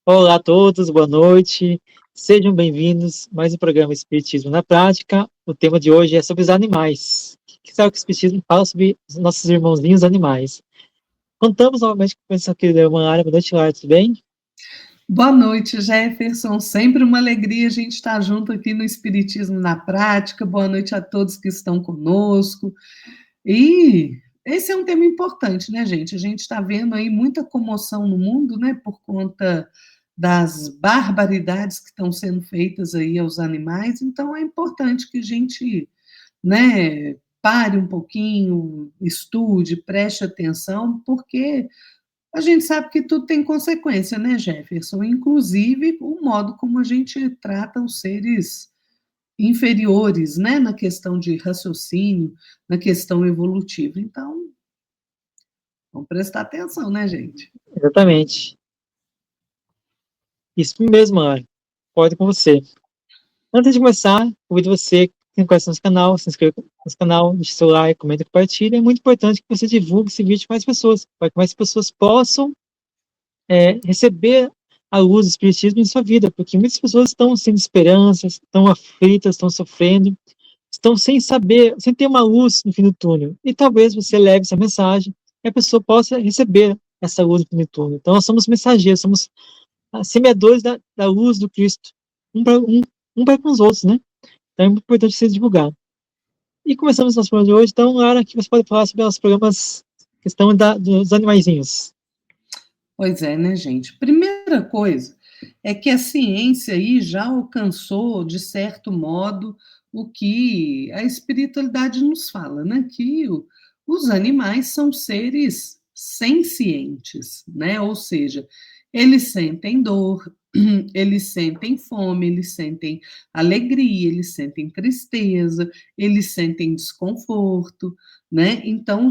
Olá a todos, boa noite. Sejam bem-vindos a mais um programa Espiritismo na Prática. O tema de hoje é sobre os animais. O que será que o Espiritismo fala sobre os nossos irmãozinhos animais? Contamos novamente com a nossa querida irmã Lara. Boa noite, Lara, tudo bem? Boa noite, Jefferson. Sempre uma alegria a gente estar junto aqui no Espiritismo na Prática. Boa noite a todos que estão conosco. E esse é um tema importante, né, gente? A gente está vendo aí muita comoção no mundo, né, por conta das barbaridades que estão sendo feitas aí aos animais. Então, é importante que a gente, né, pare um pouquinho, estude, preste atenção, porque a gente sabe que tudo tem consequência, né, Jefferson? Inclusive o modo como a gente trata os seres inferiores, né, na questão de raciocínio, na questão evolutiva. Então, vamos prestar atenção, né, gente? Exatamente. Isso mesmo, Lara. Pode com você. Antes de começar, convido você que não conhece nosso canal, se inscreva no nosso canal, deixe seu like, comenta e compartilha. É muito importante que você divulgue esse vídeo para mais pessoas, para que mais pessoas possam receber a luz do Espiritismo em sua vida, porque muitas pessoas estão sem esperanças, estão aflitas, estão sofrendo, estão sem saber, sem ter uma luz no fim do túnel. E talvez você leve essa mensagem e a pessoa possa receber essa luz no fim do túnel. Então, nós somos mensageiros, somos semeadores da luz do Cristo, um para com os outros, né? Então, é muito importante você divulgar. E começamos nosso programa de hoje. Então, Lara, que você pode falar sobre os programas, questão dos animaizinhos. Pois é, né, gente? Primeira coisa é que a ciência aí já alcançou, de certo modo, o que a espiritualidade nos fala, né? Que os animais são seres sencientes, né? Ou seja, eles sentem dor, eles sentem fome, eles sentem alegria, eles sentem tristeza, eles sentem desconforto, né? Então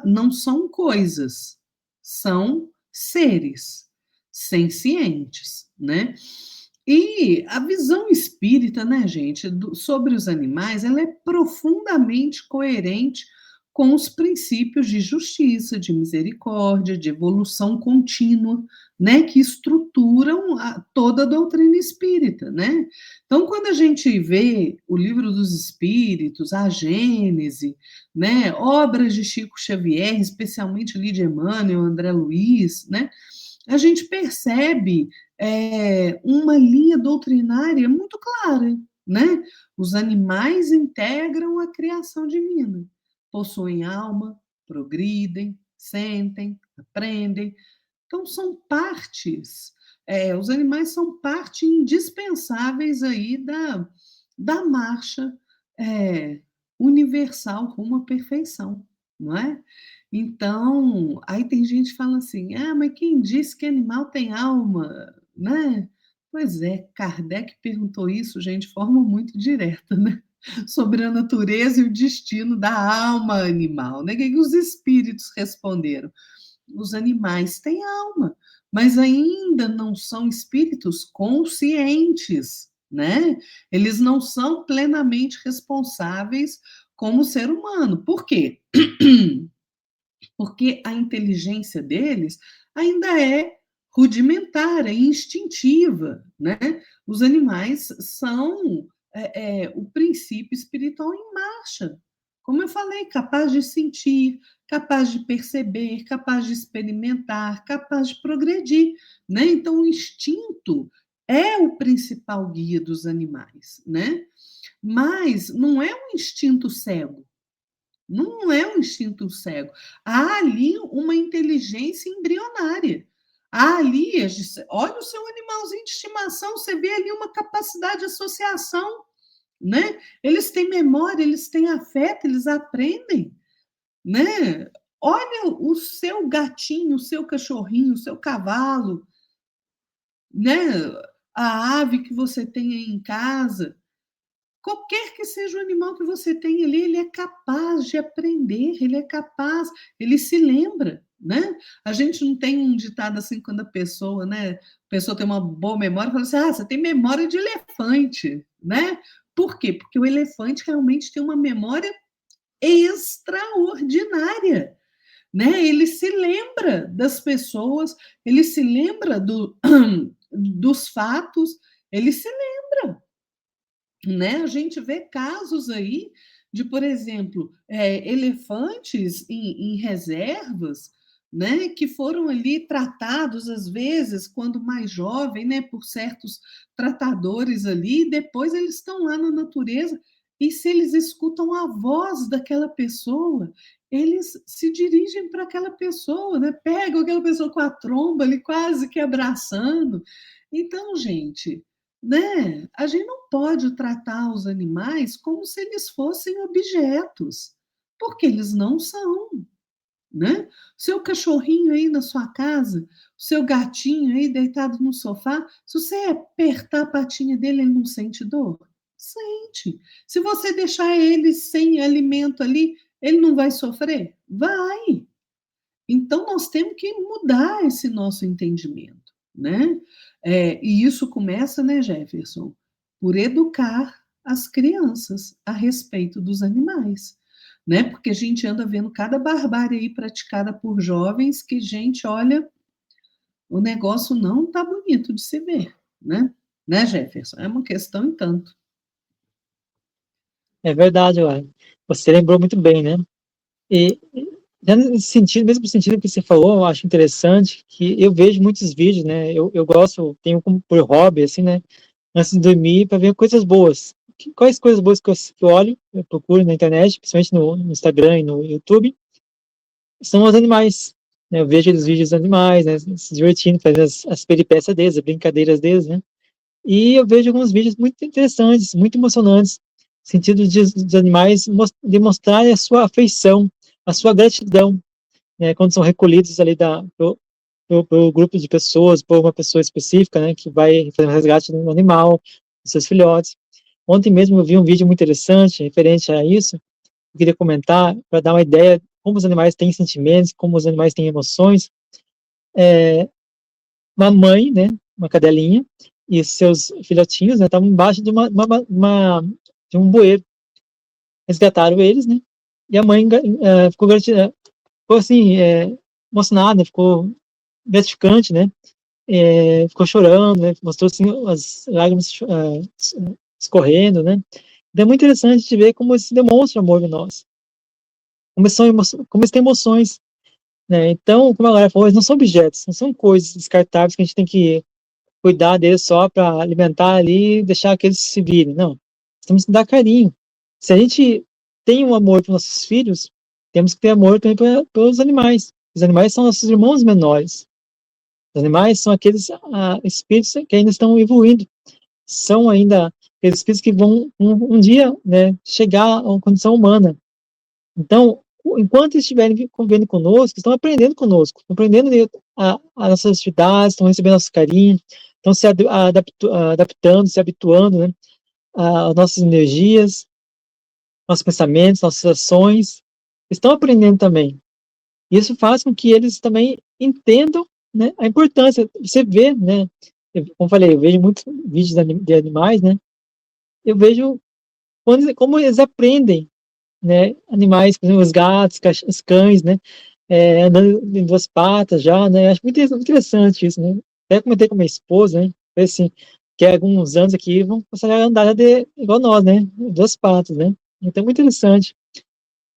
não são coisas, são seres sencientes, né? E a visão espírita, né, gente, sobre os animais, ela é profundamente coerente com os princípios de justiça, de misericórdia, de evolução contínua, né, que estruturam toda a doutrina espírita, né? Então, quando a gente vê o Livro dos Espíritos, a Gênese, né, obras de Chico Xavier, especialmente Lídia Emmanuel, André Luiz, né, a gente percebe uma linha doutrinária muito clara, né? Os animais integram a criação divina, possuem alma, progridem, sentem, aprendem. Então, são partes, os animais são parte indispensáveis aí da marcha universal rumo à perfeição, não é? Então, aí tem gente que fala assim: ah, mas quem disse que animal tem alma, né? Pois é, Kardec perguntou isso, gente, de forma muito direta, né? Sobre a natureza e o destino da alma animal, né? O que os espíritos responderam? Os animais têm alma, mas ainda não são espíritos conscientes, né? Eles não são plenamente responsáveis como ser humano. Por quê? Porque a inteligência deles ainda é rudimentar, é instintiva, né? Os animais são o princípio espiritual em marcha. Como eu falei, capaz de sentir, capaz de perceber, capaz de experimentar, capaz de progredir, né? Então, o instinto é o principal guia dos animais, né? Mas não é um instinto cego. Não é um instinto cego. Há ali uma inteligência embrionária. Há ali, olha o seu animalzinho de estimação, você vê ali uma capacidade de associação, né? Eles têm memória, eles têm afeto, eles aprendem, né? Olha o seu gatinho, o seu cachorrinho, o seu cavalo, né? A ave que você tem aí em casa. Qualquer que seja o animal que você tem ali, ele é capaz de aprender, ele é capaz, ele se lembra, né? A gente não tem um ditado assim quando a pessoa tem uma boa memória, fala assim: "Ah, você tem memória de elefante", né? Por quê? Porque o elefante realmente tem uma memória extraordinária, né? Ele se lembra das pessoas, ele se lembra dos fatos, ele se lembra, né? A gente vê casos aí de, por exemplo, elefantes em reservas, né, que foram ali tratados, às vezes, quando mais jovem, né, por certos tratadores ali, e depois eles estão lá na natureza, e se eles escutam a voz daquela pessoa, eles se dirigem para aquela pessoa, né, pegam aquela pessoa com a tromba ali, quase que abraçando. Então, gente, né? A gente não pode tratar os animais como se eles fossem objetos, porque eles não são, né? Seu cachorrinho aí na sua casa, o seu gatinho aí deitado no sofá, se você apertar a patinha dele, ele não sente dor? Sente. Se você deixar ele sem alimento ali, ele não vai sofrer? Vai. Então, nós temos que mudar esse nosso entendimento, né? E isso começa, né, Jefferson, por educar as crianças a respeito dos animais, né? Porque a gente anda vendo cada barbárie aí praticada por jovens que, gente, olha, o negócio não está bonito de se ver, né? Né, Jefferson? É uma questão em tanto. É verdade, Laura. Você lembrou muito bem, né? E já nesse sentido, mesmo no sentido que você falou, eu acho interessante que eu vejo muitos vídeos, né? Eu gosto, tenho como por hobby, assim, né? Antes de dormir, para ver coisas boas. Quais coisas boas que eu olho, eu procuro na internet, principalmente no Instagram e no YouTube, são os animais. Né? Eu vejo os vídeos dos animais, né? Se divertindo, fazendo as peripécias deles, as brincadeiras deles, né? E eu vejo alguns vídeos muito interessantes, muito emocionantes, no sentido de os animais demonstrarem a sua afeição, a sua gratidão, né, quando são recolhidos ali pro grupo de pessoas, por uma pessoa específica, né, que vai fazer um resgate do animal, dos seus filhotes. Ontem mesmo eu vi um vídeo muito interessante referente a isso, eu queria comentar para dar uma ideia de como os animais têm sentimentos, como os animais têm emoções. Uma mãe, né, uma cadelinha, e seus filhotinhos, né, estavam embaixo de de um bueiro. Resgataram eles, né, e a mãe ficou assim, emocionada, ficou gratificante, né, ficou chorando, né, mostrou assim as lágrimas escorrendo, né. Então é muito interessante de ver como isso demonstra amor em nós, como eles têm emoções, né. Então, como a Lara falou, eles não são objetos, não são coisas descartáveis que a gente tem que cuidar deles só para alimentar ali e deixar que eles se virem. Não. Temos que dar carinho. Se a gente tem um amor para nossos filhos, temos que ter amor também pelos animais. Os animais são nossos irmãos menores. Os animais são aqueles espíritos que ainda estão evoluindo. São ainda aqueles espíritos que vão um dia, né, chegar a uma condição humana. Então, enquanto estiverem convivendo conosco, estão aprendendo conosco, estão aprendendo as nossas atividades, estão recebendo nosso carinho, estão se adaptando, se habituando, né, às nossas energias, nossos pensamentos, nossas ações, estão aprendendo também. Isso faz com que eles também entendam, né, a importância. Você vê, né, como eu falei, eu vejo muitos vídeos de animais, né, eu vejo como eles aprendem, né, animais, por exemplo, os gatos, os cães, né, andando em duas patas já, né, acho muito interessante isso, né, até comentei com minha esposa, né, foi assim, que há alguns anos aqui vão começar a andar igual nós, né, duas patas, né, então é muito interessante.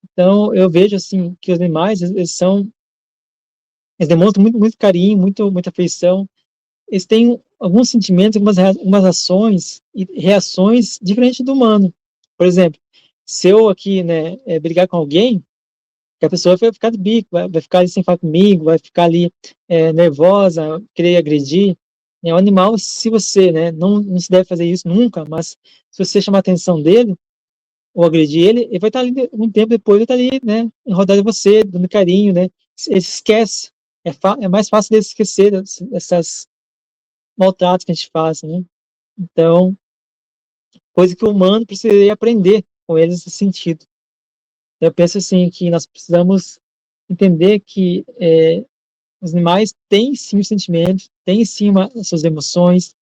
Então eu vejo, assim, que os animais, eles demonstram muito carinho, muita afeição, eles têm alguns sentimentos, algumas ações e reações diferentes do humano. Por exemplo, se eu aqui, né, brigar com alguém, que a pessoa vai ficar de bico, vai ficar ali sem falar comigo, vai ficar ali nervosa, querer agredir. É um animal, se você, né, não se deve fazer isso nunca, mas se você chamar a atenção dele, ou agredir ele, ele vai estar ali, um tempo depois, ele está ali, né, enrodado em você, dando carinho, né, ele se esquece, é mais fácil dele esquecer dessas maltratos que a gente faz, né, então, coisa que o humano precisaria aprender com eles nesse sentido. Eu penso assim, que nós precisamos entender que os animais têm sim os sentimentos, têm sim as suas emoções,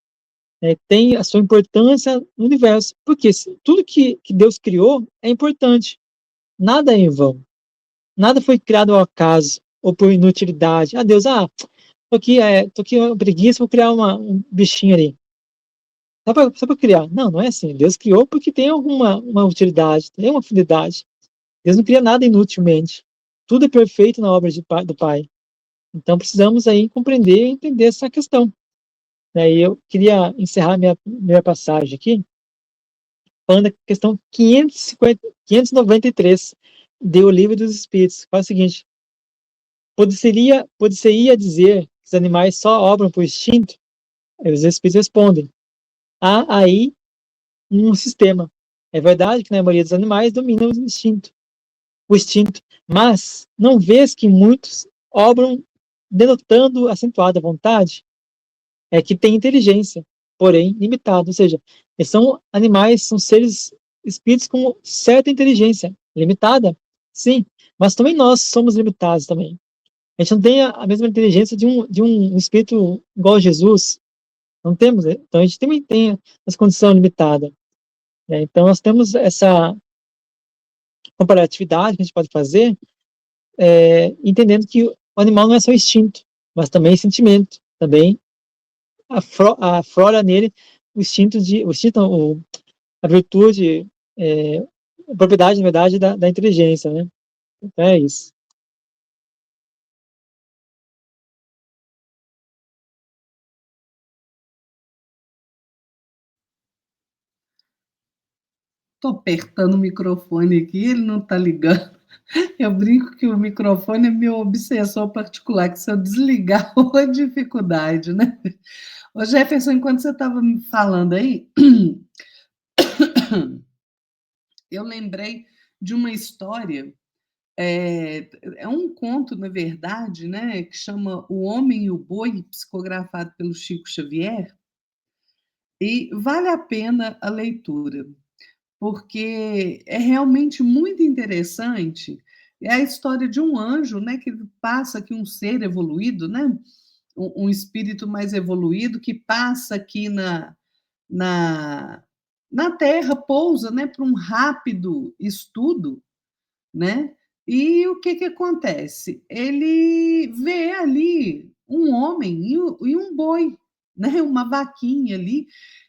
têm a sua importância no universo, porque tudo que Deus criou é importante, nada é em vão, nada foi criado ao acaso ou por inutilidade. Deus, tô aqui uma preguiça, vou criar um bichinho ali. Só para criar. Não, não é assim. Deus criou porque tem uma utilidade, tem uma finalidade. Deus não cria nada inutilmente. Tudo é perfeito na obra do Pai. Então precisamos aí compreender e entender essa questão. E eu queria encerrar minha passagem aqui falando da questão 593 do Livro dos Espíritos. Fala o seguinte: poderia dizer que os animais só obram por instinto? Aí os Espíritos respondem: há aí um sistema. É verdade que na maioria dos animais domina o instinto, mas não vês que muitos obram denotando acentuada vontade? É que tem inteligência, porém limitada, ou seja, eles são animais, são seres, espíritos com certa inteligência, limitada, sim, mas também nós somos limitados também. A gente não tem a mesma inteligência de um espírito igual a Jesus, não temos, né? Então a gente também tem essa condição limitada, né? Então nós temos essa comparatividade que a gente pode fazer, entendendo que o animal não é só instinto, mas também sentimento, também aflora nele o instinto, a virtude, a propriedade, na verdade, da inteligência, né? Então é isso. Estou apertando o microfone aqui, ele não está ligando. Eu brinco que o microfone é meu obsessor particular, que se eu desligar, é uma dificuldade, né? Ô Jefferson, enquanto você estava me falando aí, eu lembrei de uma história, é um conto, na verdade, né, que chama O Homem e o Boi, psicografado pelo Chico Xavier, e vale a pena a leitura, porque é realmente muito interessante. É a história de um anjo, né, que passa aqui, um ser evoluído, né, um espírito mais evoluído que passa aqui na, na Terra, pousa, né, para um rápido estudo, né? E o que que acontece? Ele vê ali um homem e um boi, né? Uma vaquinha ali,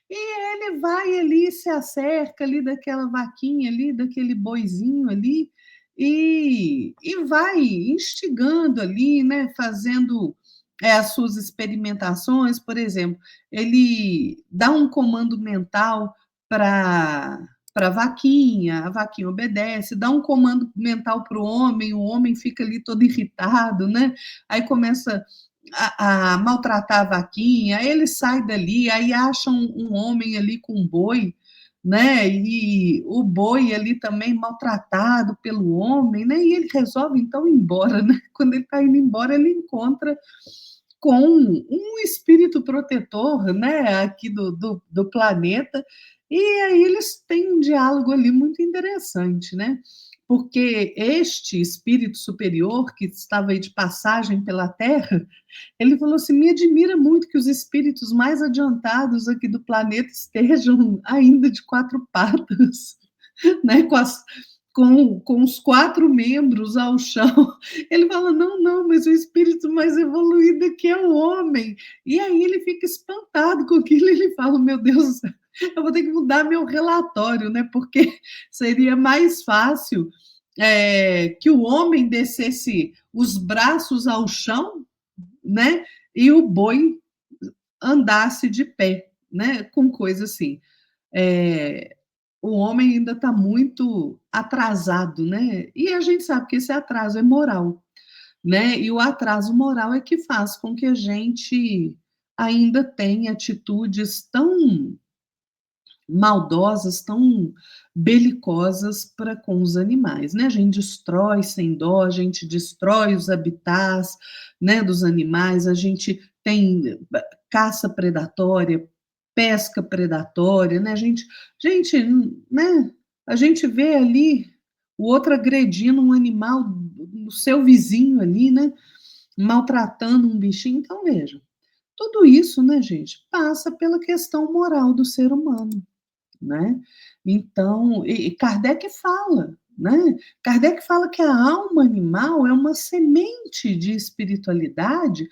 e ele vai ali, se acerca ali daquela vaquinha ali, daquele boizinho ali, e vai instigando ali, né? Fazendo as suas experimentações, por exemplo, ele dá um comando mental para a vaquinha obedece, dá um comando mental para o homem fica ali todo irritado, né? Aí começa a maltratar a vaquinha, aí ele sai dali, aí acham um homem ali com um boi, né? E o boi ali também maltratado pelo homem, né? E ele resolve então ir embora, né? Quando ele está indo embora, ele encontra com um espírito protetor, né, aqui do planeta, e aí eles têm um diálogo ali muito interessante, né? Porque este espírito superior que estava aí de passagem pela Terra, ele falou assim: me admira muito que os espíritos mais adiantados aqui do planeta estejam ainda de quatro patas, né? Com os quatro membros ao chão. Ele fala: não, não, mas o espírito mais evoluído aqui é o homem. E aí ele fica espantado com aquilo, ele fala: meu Deus, eu vou ter que mudar meu relatório, né? Porque seria mais fácil que o homem descesse os braços ao chão, né? E o boi andasse de pé, né? Com coisa assim. É, o homem ainda está muito atrasado, né? E a gente sabe que esse atraso é moral, né? E o atraso moral é que faz com que a gente ainda tenha atitudes tão maldosas, tão belicosas para com os animais, né? A gente destrói sem dó, a gente destrói os habitats, né, dos animais, a gente tem caça predatória, pesca predatória, né? Gente, né? A gente vê ali o outro agredindo um animal, o seu vizinho ali, né? Maltratando um bichinho. Então, veja, tudo isso, né, gente, passa pela questão moral do ser humano, né? Então, e Kardec fala, né? Kardec fala que a alma animal é uma semente de espiritualidade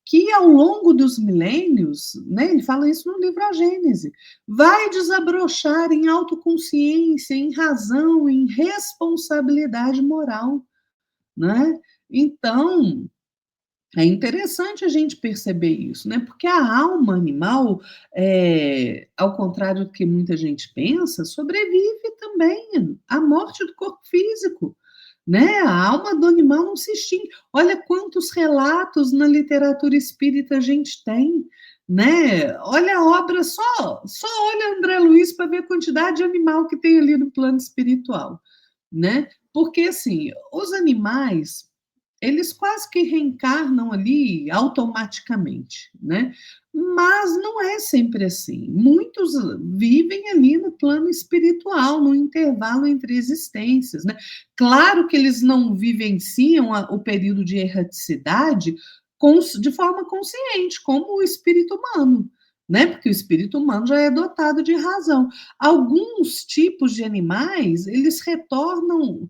que ao longo dos milênios, né, ele fala isso no livro A Gênese, vai desabrochar em autoconsciência, em razão, em responsabilidade moral, né? Então, é interessante a gente perceber isso, né? Porque a alma animal, ao contrário do que muita gente pensa, sobrevive também à morte do corpo físico, né? A alma do animal não se extingue. Olha quantos relatos na literatura espírita a gente tem, né? Olha a obra, só olha André Luiz para ver a quantidade de animal que tem ali no plano espiritual, né? Porque, assim, os animais eles quase que reencarnam ali automaticamente, né? Mas não é sempre assim. Muitos vivem ali no plano espiritual, no intervalo entre existências, né? Claro que eles não vivenciam o período de erraticidade de forma consciente, como o espírito humano, né? Porque o espírito humano já é dotado de razão. Alguns tipos de animais, eles retornam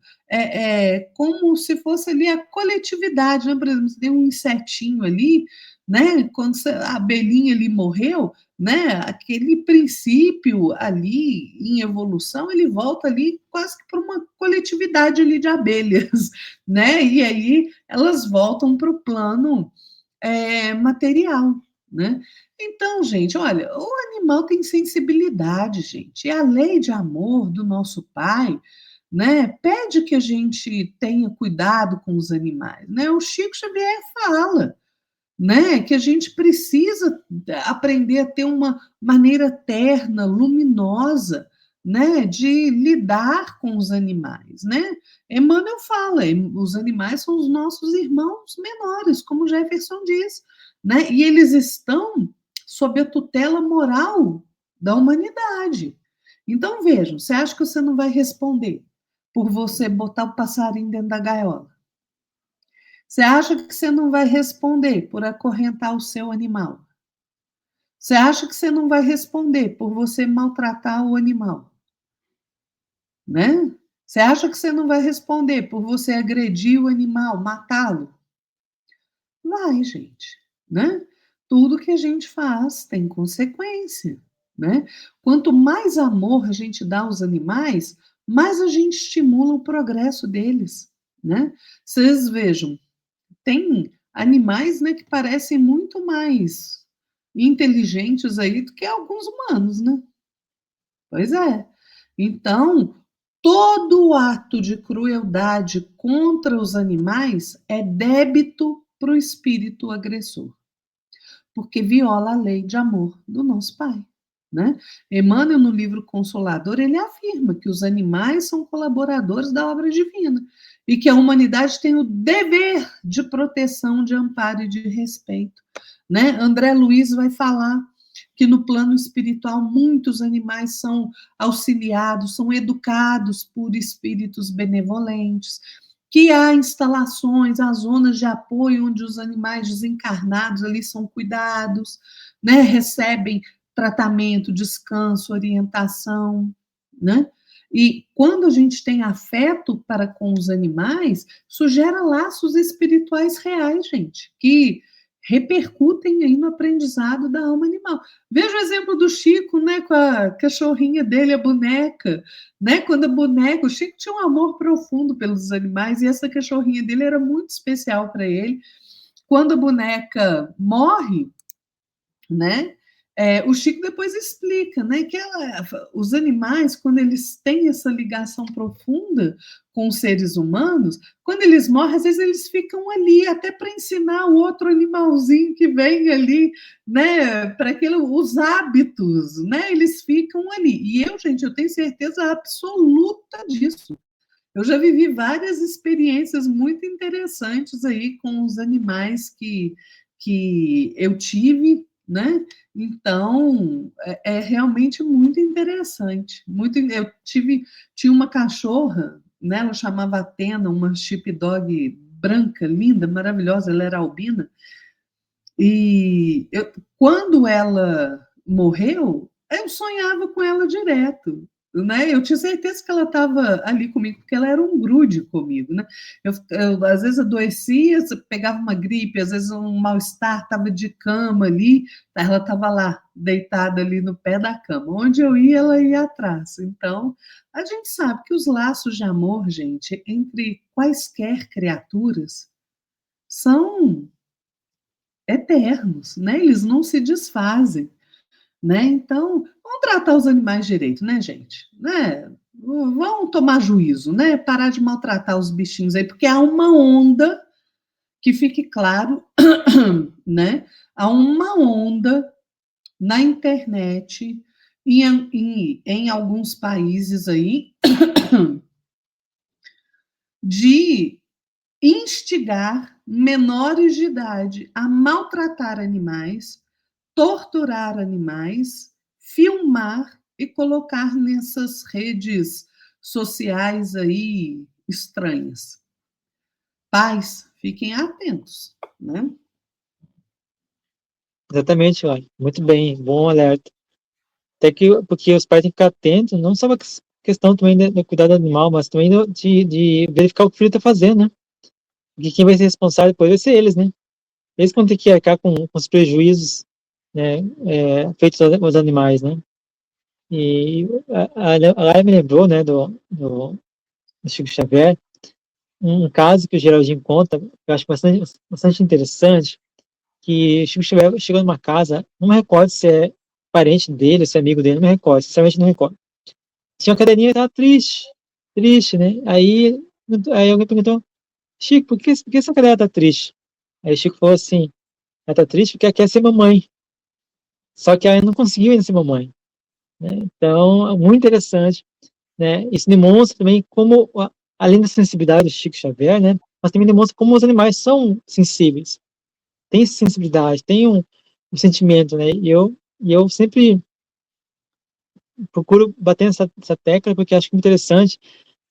como se fosse ali a coletividade, né? Por exemplo, você tem um insetinho ali, né? Quando a abelhinha ali morreu, né? Aquele princípio ali em evolução, ele volta ali quase que para uma coletividade ali de abelhas, né? E aí elas voltam para o plano material, né? Então, gente, olha, o animal tem sensibilidade, gente. E a lei de amor do nosso pai, né, pede que a gente tenha cuidado com os animais, né? O Chico Xavier fala, né, que a gente precisa aprender a ter uma maneira terna, luminosa, né, de lidar com os animais, né? Emmanuel fala, os animais são os nossos irmãos menores, como Jefferson diz, né? E eles estão sob a tutela moral da humanidade. Então, vejam, você acha que você não vai responder por você botar o passarinho dentro da gaiola? Você acha que você não vai responder por acorrentar o seu animal? Você acha que você não vai responder por você maltratar o animal? Né? Você acha que você não vai responder por você agredir o animal, matá-lo? Vai, gente, né? Tudo que a gente faz tem consequência, né? Quanto mais amor a gente dá aos animais, mais a gente estimula o progresso deles, né? Vocês vejam, tem animais, né, que parecem muito mais inteligentes aí do que alguns humanos, né? Pois é. Então, todo ato de crueldade contra os animais é débito para o espírito agressor, porque viola a lei de amor do nosso Pai. Né? Emmanuel, no livro Consolador, ele afirma que os animais são colaboradores da obra divina e que a humanidade tem o dever de proteção, de amparo e de respeito. Né? André Luiz vai falar que no plano espiritual muitos animais são auxiliados, são educados por espíritos benevolentes, que há instalações, há zonas de apoio onde os animais desencarnados ali são cuidados, né, recebem tratamento, descanso, orientação, né? E quando a gente tem afeto para com os animais, isso gera laços espirituais reais, gente, que repercutem aí no aprendizado da alma animal. Veja o exemplo do Chico, né, com a cachorrinha dele, a boneca, né? Quando a boneca, o Chico tinha um amor profundo pelos animais e essa cachorrinha dele era muito especial para ele. Quando a boneca morre, né? O Chico depois explica, né, que os animais, quando eles têm essa ligação profunda com os seres humanos, quando eles morrem, às vezes eles ficam ali até para ensinar o outro animalzinho que vem ali, né, para os hábitos, né, eles ficam ali. E eu, gente, eu tenho certeza absoluta disso. Eu já vivi várias experiências muito interessantes aí com os animais que eu tive, né? Então, é realmente muito interessante. Tinha uma cachorra, né? Ela chamava Atena, uma sheepdog branca, linda, maravilhosa, ela era albina. Quando ela morreu, eu sonhava com ela direto. né? Eu tinha certeza que ela estava ali comigo, porque ela era um grude comigo, né? Às vezes adoecia, pegava uma gripe, às vezes um mal-estar, estava de cama ali, ela estava lá, deitada ali no pé da cama. Onde eu ia, ela ia atrás. Então, a gente sabe que os laços de amor, gente, entre quaisquer criaturas, são eternos, né? Eles não se desfazem, né? Então, vamos tratar os animais direito, né, gente? Né? Vamos tomar juízo, né? Parar de maltratar os bichinhos aí, porque há uma onda, que fique claro, né? Há uma onda na internet, em alguns países aí, de instigar menores de idade a maltratar animais, torturar animais, filmar e colocar nessas redes sociais aí estranhas. Pais, fiquem atentos, né? Exatamente, olha, muito bem, bom alerta. Até que, porque os pais têm que ficar atentos, não só a questão também do cuidado do animal, mas também de verificar o que o filho está fazendo, né? Porque quem vai ser responsável depois vai ser eles, né? Eles vão ter que arcar com os prejuízos, né, feitos aos animais, né? E a Lara me lembrou, né, do Chico Xavier, um caso que o Geraldinho conta, que eu acho bastante interessante, que Chico Xavier chegou numa casa, não me recordo se é parente dele, se é amigo dele, não me recordo, sinceramente não me recordo. Tinha uma cadelinha que estava triste, triste, né? Aí alguém perguntou, Chico, por que essa cadela está triste? Aí Chico falou assim, ela está triste porque ela quer ser mamãe, só que ela não conseguiu ainda ser mamãe, né? Então, é muito interessante, né? Isso demonstra também como, além da sensibilidade do Chico Xavier, né? Mas também demonstra como os animais são sensíveis, têm sensibilidade, têm um sentimento, né? E eu sempre procuro bater nessa tecla porque acho que é interessante.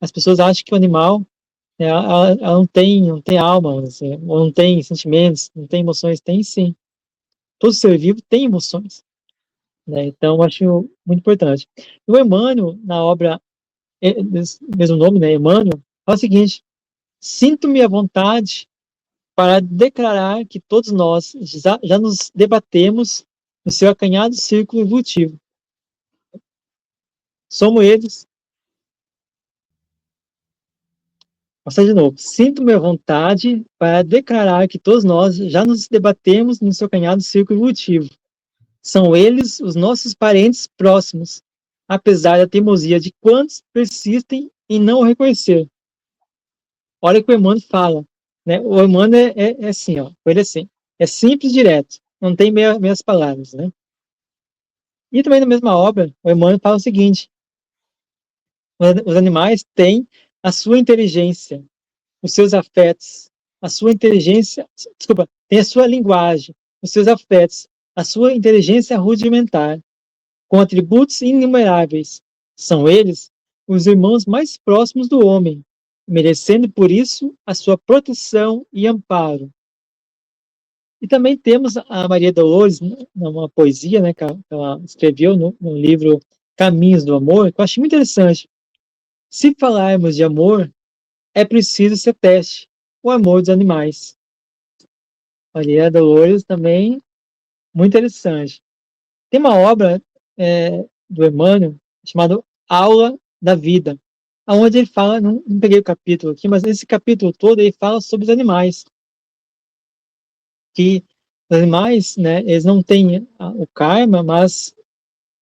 As pessoas acham que o animal, né, ela não tem alma, assim, ou não tem sentimentos, não tem emoções. Tem sim. Todo ser vivo tem emoções, né? Então, eu acho muito importante. O Emmanuel, na obra, mesmo nome, né, Emmanuel, fala o seguinte: sinto-me à vontade para declarar que todos nós já nos debatemos no seu acanhado círculo evolutivo. Somos eles. Vou passar de novo. Sinto-me à vontade para declarar que todos nós já nos debatemos no seu acanhado círculo evolutivo. São eles os nossos parentes próximos, apesar da teimosia de quantos persistem em não o reconhecer. Olha o que o Emmanuel fala, né? O Emmanuel é assim, ó, ele é assim, é simples e direto, não tem meias palavras, né? E também na mesma obra, o Emmanuel fala o seguinte: os animais têm a sua inteligência, os seus afetos, a sua inteligência, desculpa, tem a sua linguagem, os seus afetos, a sua inteligência rudimentar, com atributos inumeráveis. São eles os irmãos mais próximos do homem, merecendo por isso a sua proteção e amparo. E também temos a Maria Dolores, numa poesia, né, que ela escreveu no livro Caminhos do Amor, que eu acho muito interessante. Se falarmos de amor, é preciso ser teste, o amor dos animais. Maria Dolores também, muito interessante. Tem uma obra do Emmanuel chamada Aula da Vida, onde ele fala, não peguei o capítulo aqui, mas esse capítulo todo ele fala sobre os animais, que os animais, né, eles não têm o karma, mas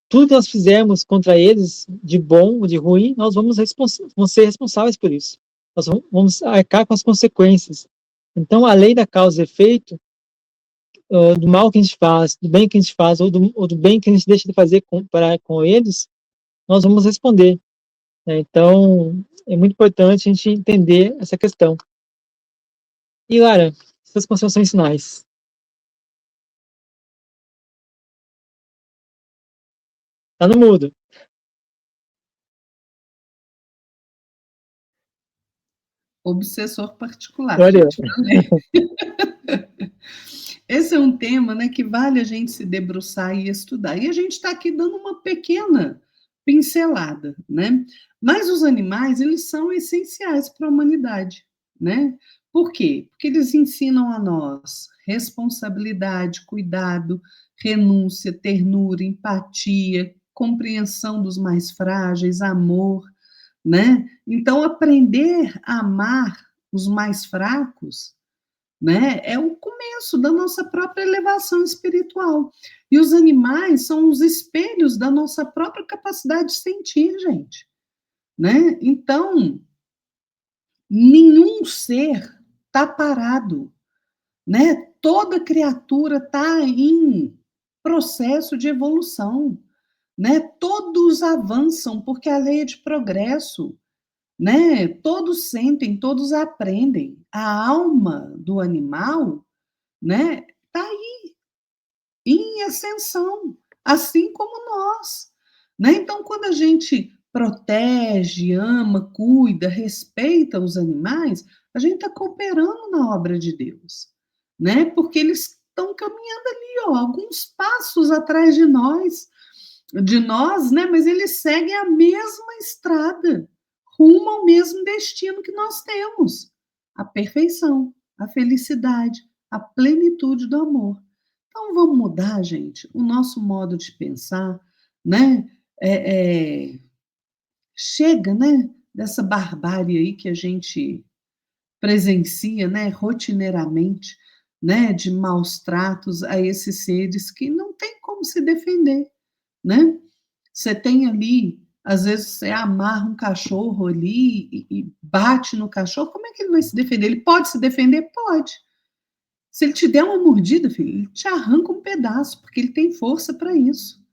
tudo que nós fizermos contra eles, de bom ou de ruim, nós vamos ser responsáveis por isso. Nós vamos arcar com as consequências. Então, a lei da causa e efeito, do mal que a gente faz, do bem que a gente faz, ou do bem que a gente deixa de fazer com eles, nós vamos responder, né? Então, é muito importante a gente entender essa questão. E, Lara, essas considerações finais. Tá no mudo. Obsessor particular, Glória. gente. Esse é um tema, né, que vale a gente se debruçar e estudar. E a gente está aqui dando uma pequena pincelada, né? Mas os animais, eles são essenciais para a humanidade, né? Por quê? Porque eles ensinam a nós responsabilidade, cuidado, renúncia, ternura, empatia, compreensão dos mais frágeis, amor, né? Então, aprender a amar os mais fracos, né, é o começo da nossa própria elevação espiritual. E os animais são os espelhos da nossa própria capacidade de sentir, gente, né? Então, nenhum ser está parado, né? Toda criatura está em processo de evolução, né? Todos avançam porque a lei é de progresso, né? Todos sentem, todos aprendem. A alma do animal, né, está aí em ascensão, assim como nós, né? Então, quando a gente protege, ama, cuida, respeita os animais, a gente está cooperando na obra de Deus, né? Porque eles estão caminhando ali, ó, alguns passos atrás de nós, né? Mas eles seguem a mesma estrada, rumo ao mesmo destino que nós temos, a perfeição, a felicidade, a plenitude do amor. Então vamos mudar, gente, o nosso modo de pensar, né? Chega, né? Dessa barbárie aí que a gente presencia, né? Rotineiramente, né? De maus tratos a esses seres que não tem como se defender, né? Você tem ali, às vezes você amarra um cachorro ali e bate no cachorro, como é que ele vai se defender? Ele pode se defender? Pode. Se ele te der uma mordida, filho, ele te arranca um pedaço, porque ele tem força para isso.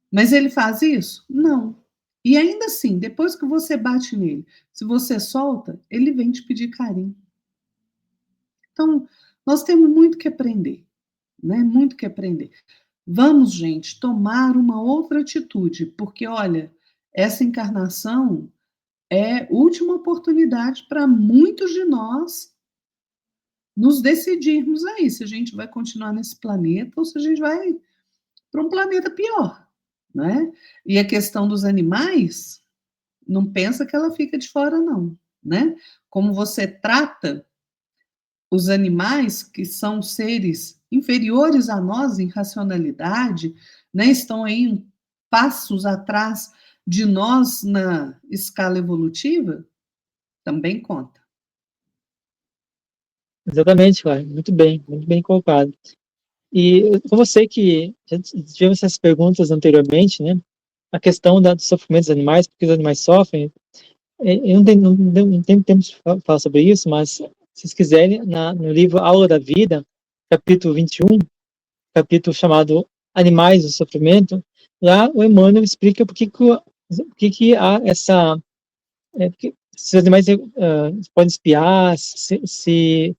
Mas ele faz isso? Não. E ainda assim, depois que você bate nele, se você solta, ele vem te pedir carinho. Então, nós temos muito que aprender, né? Muito que aprender. Vamos, gente, tomar uma outra atitude, porque, olha, essa encarnação é última oportunidade para muitos de nós nos decidirmos aí se a gente vai continuar nesse planeta ou se a gente vai para um planeta pior, né? E a questão dos animais, não pensa que ela fica de fora, não, né? Como você trata os animais, que são seres inferiores a nós em racionalidade, né? Estão aí passos atrás de nós na escala evolutiva, também conta. Exatamente, Clara. Muito bem colocado. E com você que já tivemos essas perguntas anteriormente, né? A questão do sofrimento dos animais, porque os animais sofrem. Eu não tenho tempo de falar sobre isso, mas se vocês quiserem, no livro Aula da Vida, capítulo 21, capítulo chamado Animais do Sofrimento, lá o Emmanuel explica por que há essa... porque se os animais podem espiar, se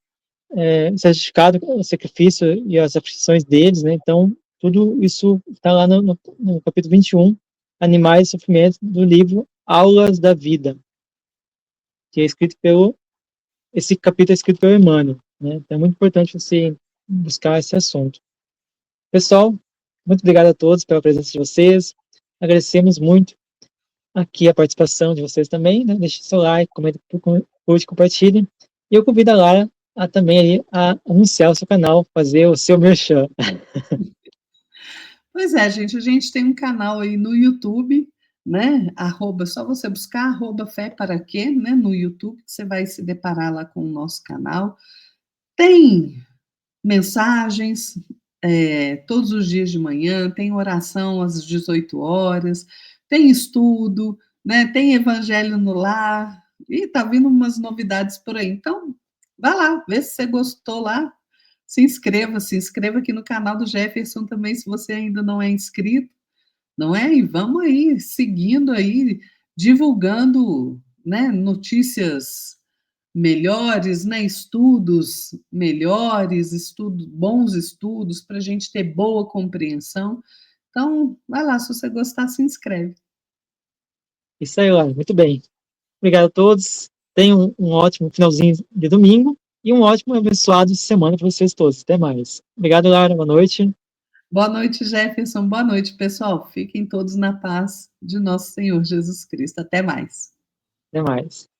é justificado o sacrifício e as aflições deles, né? Então, tudo isso está lá no capítulo 21, Animais e Sofrimento, do livro Aulas da Vida, que é escrito esse capítulo é escrito pelo Emmanuel, né? Então, é muito importante você buscar esse assunto. Pessoal, muito obrigado a todos pela presença de vocês, agradecemos muito aqui a participação de vocês também, né? Deixe seu like, comente, curte, compartilhe, e eu convido a Lara a também aí a anunciar o seu canal, fazer o seu merchan. Pois é, gente, a gente tem um canal aí no YouTube, né? Só você buscar @fé para quê, né? No YouTube, que você vai se deparar lá com o nosso canal. Tem mensagens todos os dias de manhã, tem oração às 18 horas, tem estudo, né? Tem evangelho no lar, e tá vindo umas novidades por aí. Então, vai lá, vê se você gostou lá, se inscreva aqui no canal do Jefferson também, se você ainda não é inscrito, não é? E vamos aí, seguindo aí, divulgando, né, notícias melhores, né, estudos melhores, bons estudos, para a gente ter boa compreensão. Então, vai lá, se você gostar, se inscreve. Isso aí, Lara, muito bem. Obrigado a todos, tenham um ótimo finalzinho de domingo e um ótimo abençoado semana para vocês todos. Até mais. Obrigado, Lara, boa noite. Boa noite, Jefferson. Boa noite, pessoal. Fiquem todos na paz de nosso Senhor Jesus Cristo. Até mais. Até mais.